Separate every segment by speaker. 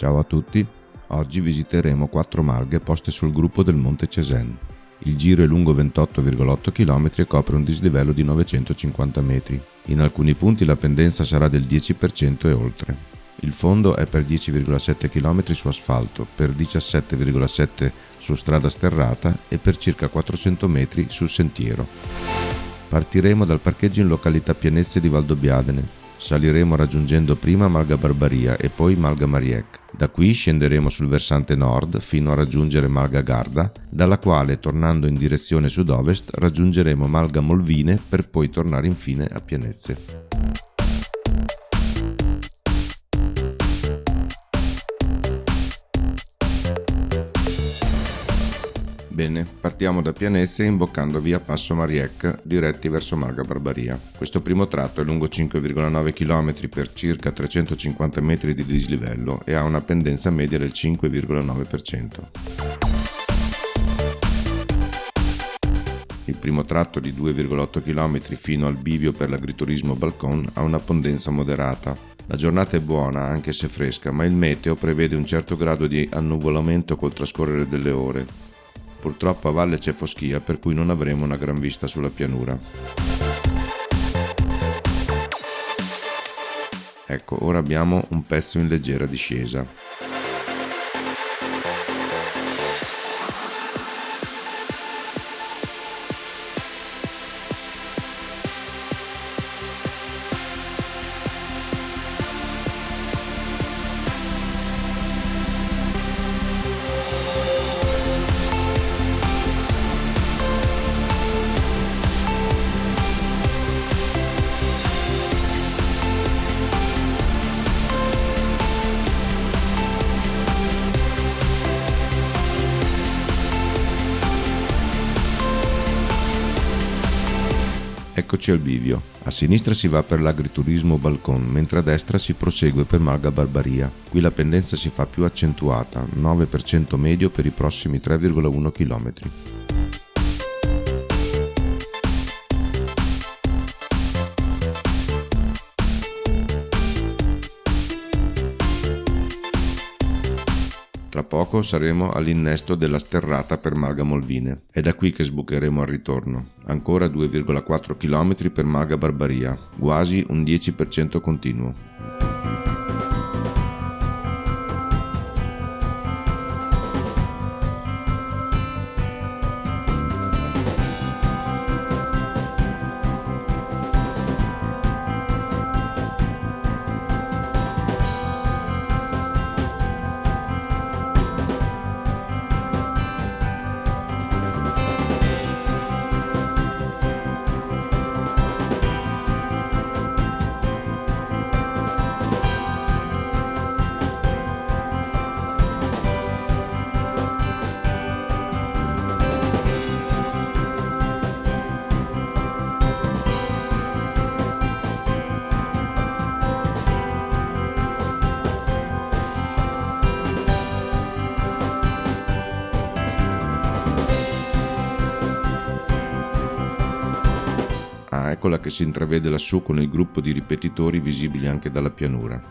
Speaker 1: Ciao a tutti, oggi visiteremo 4 malghe poste sul gruppo del Monte Cesen. Il giro è lungo 28,8 km e copre un dislivello di 950 metri. In alcuni punti la pendenza sarà del 10% e oltre. Il fondo è per 10,7 km su asfalto, per 17,7 su strada sterrata e per circa 400 metri sul sentiero. Partiremo dal parcheggio in località Pianezze di Valdobbiadene. Saliremo raggiungendo prima Malga Barbaria e poi Malga Mariec. Da qui scenderemo sul versante nord fino a raggiungere Malga Garda, dalla quale, tornando in direzione sud-ovest, raggiungeremo Malga Molvine per poi tornare infine a Pianezze. Bene, partiamo da Pianezze imboccando via Passo Mariec diretti verso Malga Barbaria. Questo primo tratto è lungo 5,9 km per circa 350 metri di dislivello e ha una pendenza media del 5,9%. Il primo tratto di 2,8 km fino al bivio per l'agriturismo Balcon ha una pendenza moderata. La giornata è buona anche se fresca, ma il meteo prevede un certo grado di annuvolamento col trascorrere delle ore. Purtroppo a valle c'è foschia, per cui non avremo una gran vista sulla pianura. Ecco, ora abbiamo un pezzo in leggera discesa. Eccoci al bivio. A sinistra si va per l'agriturismo Balcon, mentre a destra si prosegue per Malga Barbaria. Qui la pendenza si fa più accentuata, 9% medio per i prossimi 3,1 km. Tra poco saremo all'innesto della sterrata per Malga Molvine. È da qui che sbucheremo al ritorno. Ancora 2,4 km per Malga Barbaria, quasi un 10% continuo. Eccola che si intravede lassù con il gruppo di ripetitori visibili anche dalla pianura.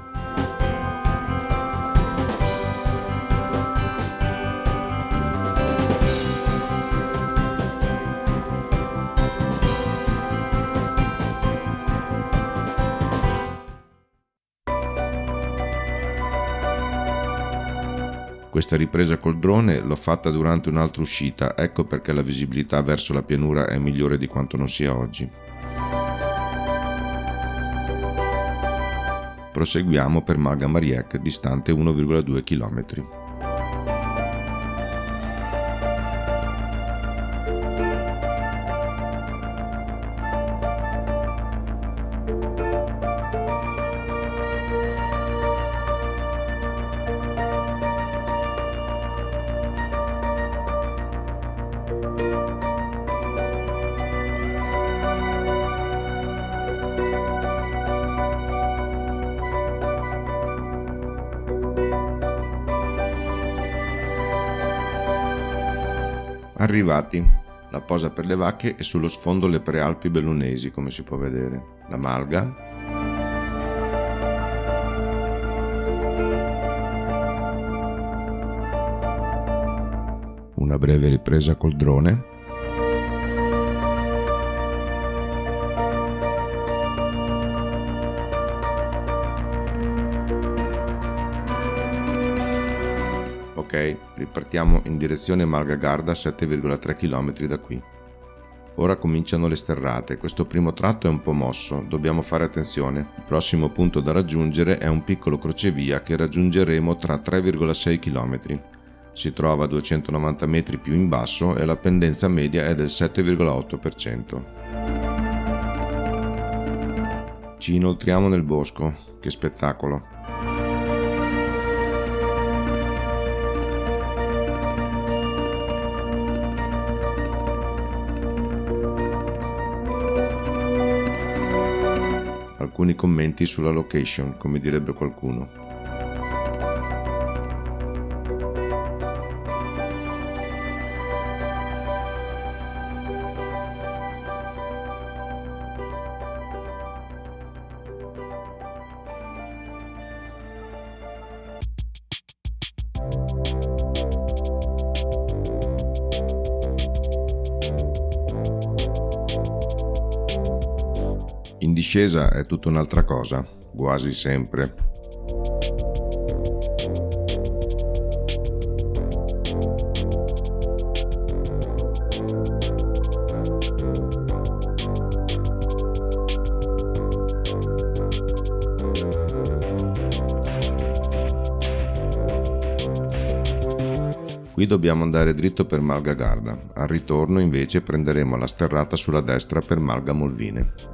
Speaker 1: Questa ripresa col drone l'ho fatta durante un'altra uscita, ecco perché la visibilità verso la pianura è migliore di quanto non sia oggi. Proseguiamo per Malga Mariec, distante 1,2 km. Arrivati, la posa per le vacche e sullo sfondo le prealpi bellunesi, come si può vedere. La Malga, Una breve ripresa col drone. Ok, ripartiamo in direzione Malga Garda, 7,3 km da qui. Ora cominciano le sterrate, questo primo tratto è un po' mosso, dobbiamo fare attenzione. Il prossimo punto da raggiungere è un piccolo crocevia che raggiungeremo tra 3,6 km. Si trova a 290 metri più in basso e la pendenza media è del 7,8%. Ci inoltriamo nel bosco, che spettacolo! Alcuni commenti sulla location, come direbbe qualcuno. In discesa è tutta un'altra cosa, quasi sempre. Qui dobbiamo andare dritto per Malga Garda, al ritorno invece prenderemo la sterrata sulla destra per Malga Molvine.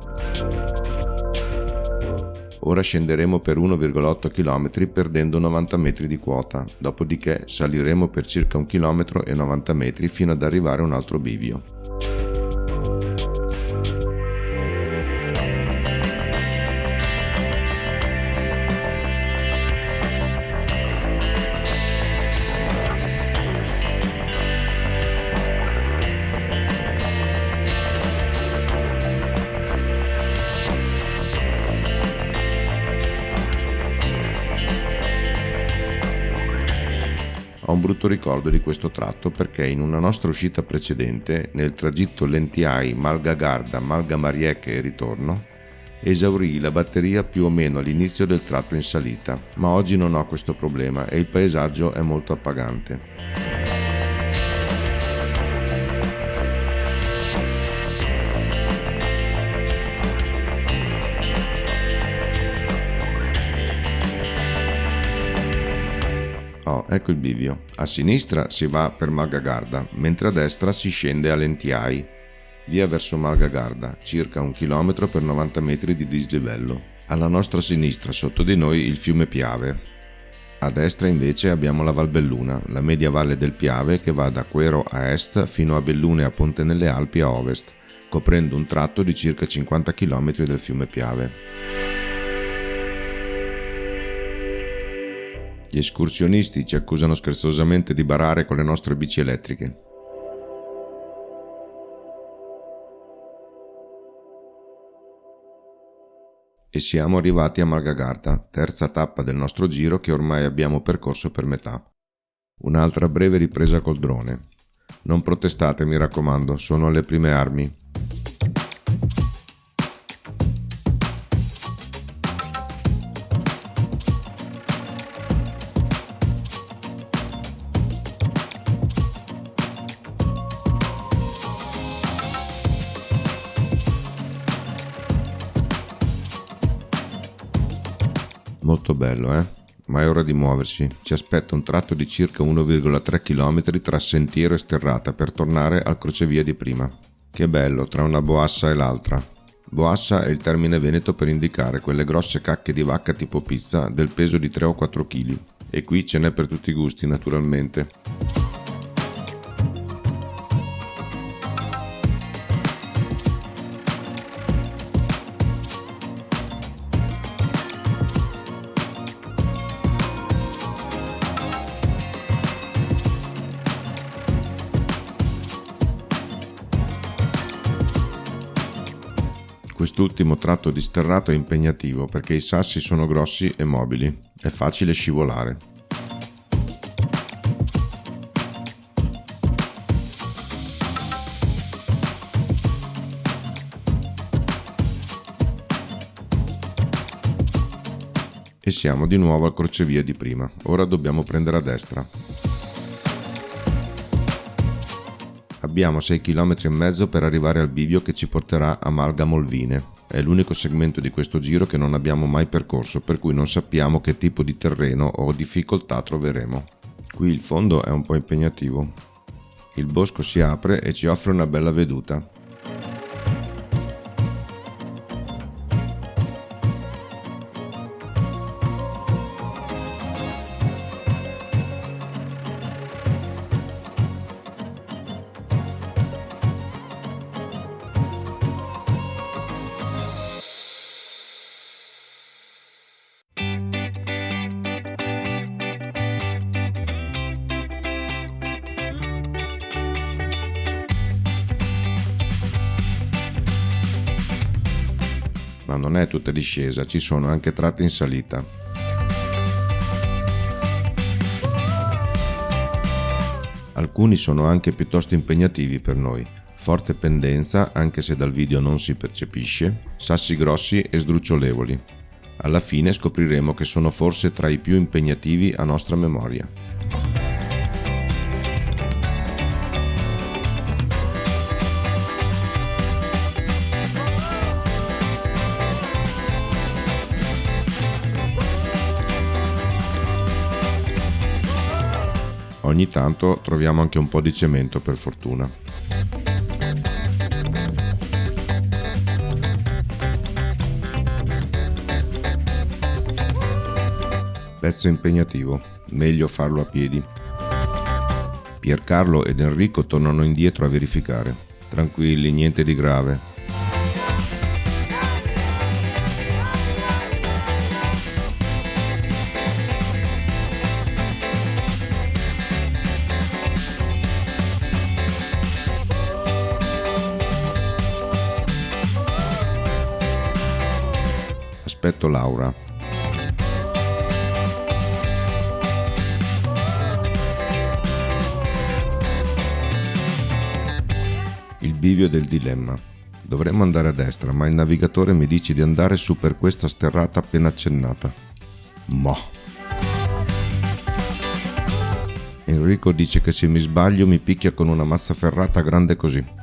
Speaker 1: Ora scenderemo per 1,8 km perdendo 90 metri di quota, dopodiché saliremo per circa 1,90 km fino ad arrivare a un altro bivio. Ho un brutto ricordo di questo tratto perché in una nostra uscita precedente, nel tragitto Lentiai, Malga Garda, Malga Marieche e ritorno, esaurii la batteria più o meno all'inizio del tratto in salita, ma oggi non ho questo problema e il paesaggio è molto appagante. Oh, ecco il bivio. A sinistra si va per Malga Garda, mentre a destra si scende a Lentiai, via verso Malga Garda, circa 1 km per 90 metri di dislivello. Alla nostra sinistra, sotto di noi, il fiume Piave. A destra invece abbiamo la Val Belluna, la media valle del Piave che va da Quero a est fino a Bellune a Ponte nelle Alpi a ovest, coprendo un tratto di circa 50 km del fiume Piave. Gli escursionisti ci accusano scherzosamente di barare con le nostre bici elettriche. E siamo arrivati a Malga Garda, terza tappa del nostro giro che ormai abbiamo percorso per metà. Un'altra breve ripresa col drone. Non protestate, mi raccomando, sono alle prime armi. Molto bello, Ma è ora di muoversi. Ci aspetta un tratto di circa 1,3 km tra sentiero e sterrata per tornare al crocevia di prima. Che bello, tra una boassa e l'altra. Boassa è il termine veneto per indicare quelle grosse cacche di vacca tipo pizza del peso di 3 o 4 kg. E qui ce n'è per tutti i gusti, naturalmente. Quest'ultimo tratto di sterrato è impegnativo perché i sassi sono grossi e mobili, è facile scivolare. E siamo di nuovo al crocevia di prima, ora dobbiamo prendere a destra. Abbiamo 6,5 km per arrivare al bivio che ci porterà a Malga Molvine. È l'unico segmento di questo giro che non abbiamo mai percorso, per cui non sappiamo che tipo di terreno o difficoltà troveremo. Qui il fondo è un po' impegnativo. Il bosco si apre e ci offre una bella veduta. Ma non è tutta discesa, ci sono anche tratti in salita. Alcuni sono anche piuttosto impegnativi per noi. Forte pendenza, anche se dal video non si percepisce, sassi grossi e sdrucciolevoli. Alla fine scopriremo che sono forse tra i più impegnativi a nostra memoria. Ogni tanto troviamo anche un po' di cemento, per fortuna. Pezzo impegnativo, meglio farlo a piedi. Piercarlo ed Enrico tornano indietro a verificare. Tranquilli, niente di grave. Aspetto Laura. Il bivio del dilemma. Dovremmo andare a destra, ma il navigatore mi dice di andare su per questa sterrata appena accennata. Enrico dice che se mi sbaglio mi picchia con una mazza ferrata grande così.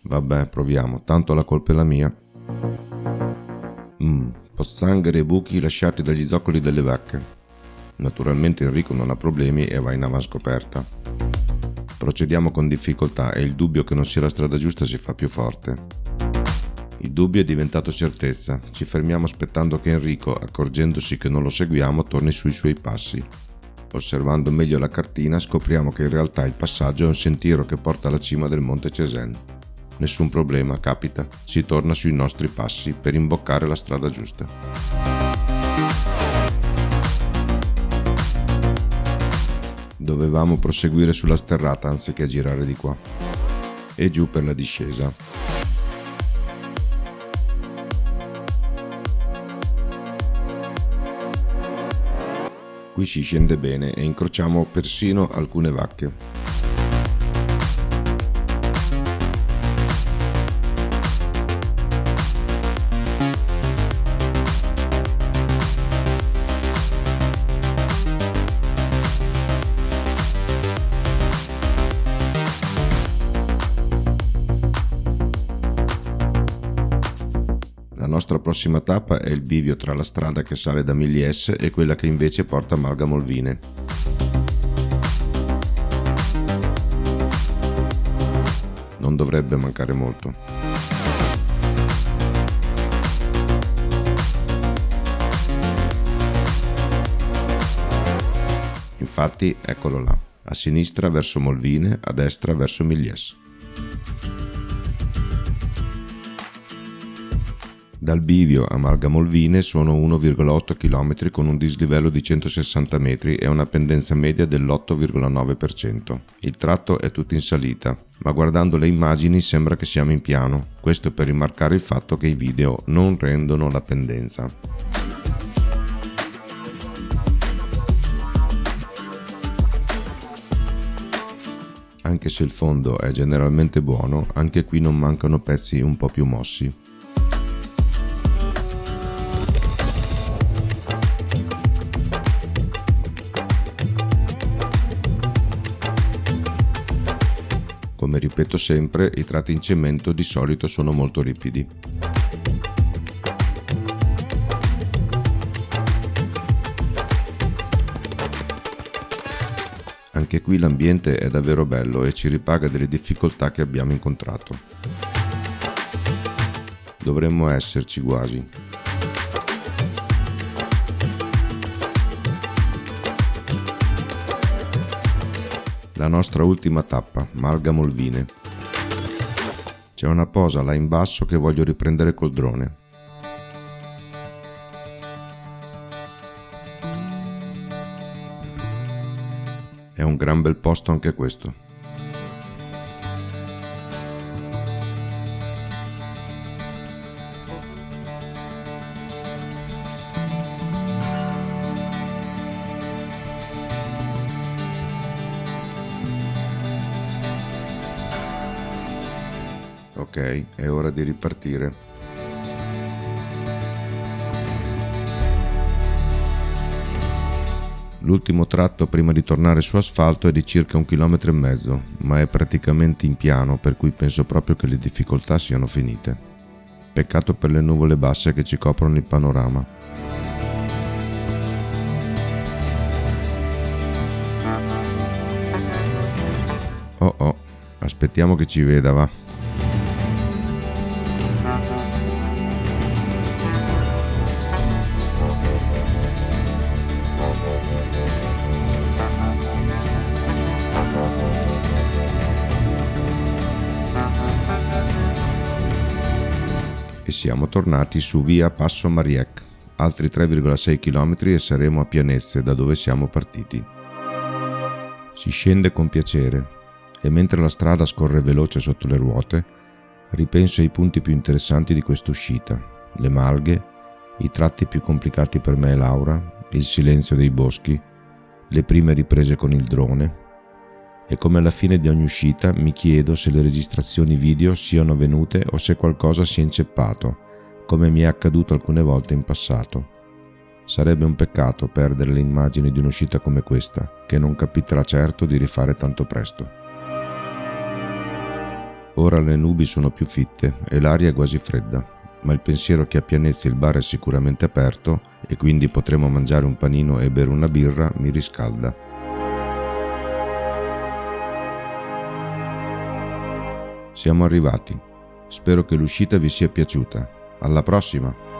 Speaker 1: Vabbè, proviamo, tanto la colpa è la mia. Pozzanghere e buchi lasciati dagli zoccoli delle vacche. Naturalmente Enrico non ha problemi e va in avanscoperta. Procediamo con difficoltà e il dubbio che non sia la strada giusta si fa più forte. Il dubbio è diventato certezza. Ci fermiamo aspettando che Enrico, accorgendosi che non lo seguiamo, torni sui suoi passi. Osservando meglio la cartina scopriamo che in realtà il passaggio è un sentiero che porta alla cima del Monte Cesen. Nessun problema, capita, si torna sui nostri passi per imboccare la strada giusta. Dovevamo proseguire sulla sterrata anziché girare di qua. E giù per la discesa. Qui si scende bene e incrociamo persino alcune vacche. La nostra prossima tappa è il bivio tra la strada che sale da Milies e quella che invece porta a Malga Molvine. Non dovrebbe mancare molto. Infatti, eccolo là, a sinistra verso Molvine, a destra verso Milies. Dal bivio a Malga Molvine sono 1,8 km con un dislivello di 160 metri e una pendenza media dell'8,9%. Il tratto è tutto in salita, ma guardando le immagini sembra che siamo in piano, questo per rimarcare il fatto che i video non rendono la pendenza. Anche se il fondo è generalmente buono, anche qui non mancano pezzi un po' più mossi. ripeto sempre, i tratti in cemento di solito sono molto ripidi. Anche qui l'ambiente è davvero bello e ci ripaga delle difficoltà che abbiamo incontrato. Dovremmo esserci quasi. La nostra ultima tappa, Malga Molvine. C'è una posa là in basso che voglio riprendere col drone. È un gran bel posto anche questo. Ok, è ora di ripartire. L'ultimo tratto prima di tornare su asfalto è di circa 1,5 km, ma è praticamente in piano, per cui penso proprio che le difficoltà siano finite. Peccato per le nuvole basse che ci coprono il panorama. Oh, aspettiamo che ci veda, va. E siamo tornati su via Passo Mariec, altri 3,6 km e saremo a Pianezze, da dove siamo partiti. Si scende con piacere e mentre la strada scorre veloce sotto le ruote, ripenso ai punti più interessanti di quest'uscita, le malghe, i tratti più complicati per me e Laura, il silenzio dei boschi, le prime riprese con il drone. E come alla fine di ogni uscita mi chiedo se le registrazioni video siano venute o se qualcosa sia inceppato, come mi è accaduto alcune volte in passato. Sarebbe un peccato perdere le immagini di un'uscita come questa, che non capiterà certo di rifare tanto presto. Ora le nubi sono più fitte e l'aria è quasi fredda, ma il pensiero che a Pianezza il bar è sicuramente aperto e quindi potremo mangiare un panino e bere una birra mi riscalda. Siamo arrivati. Spero che l'uscita vi sia piaciuta. Alla prossima!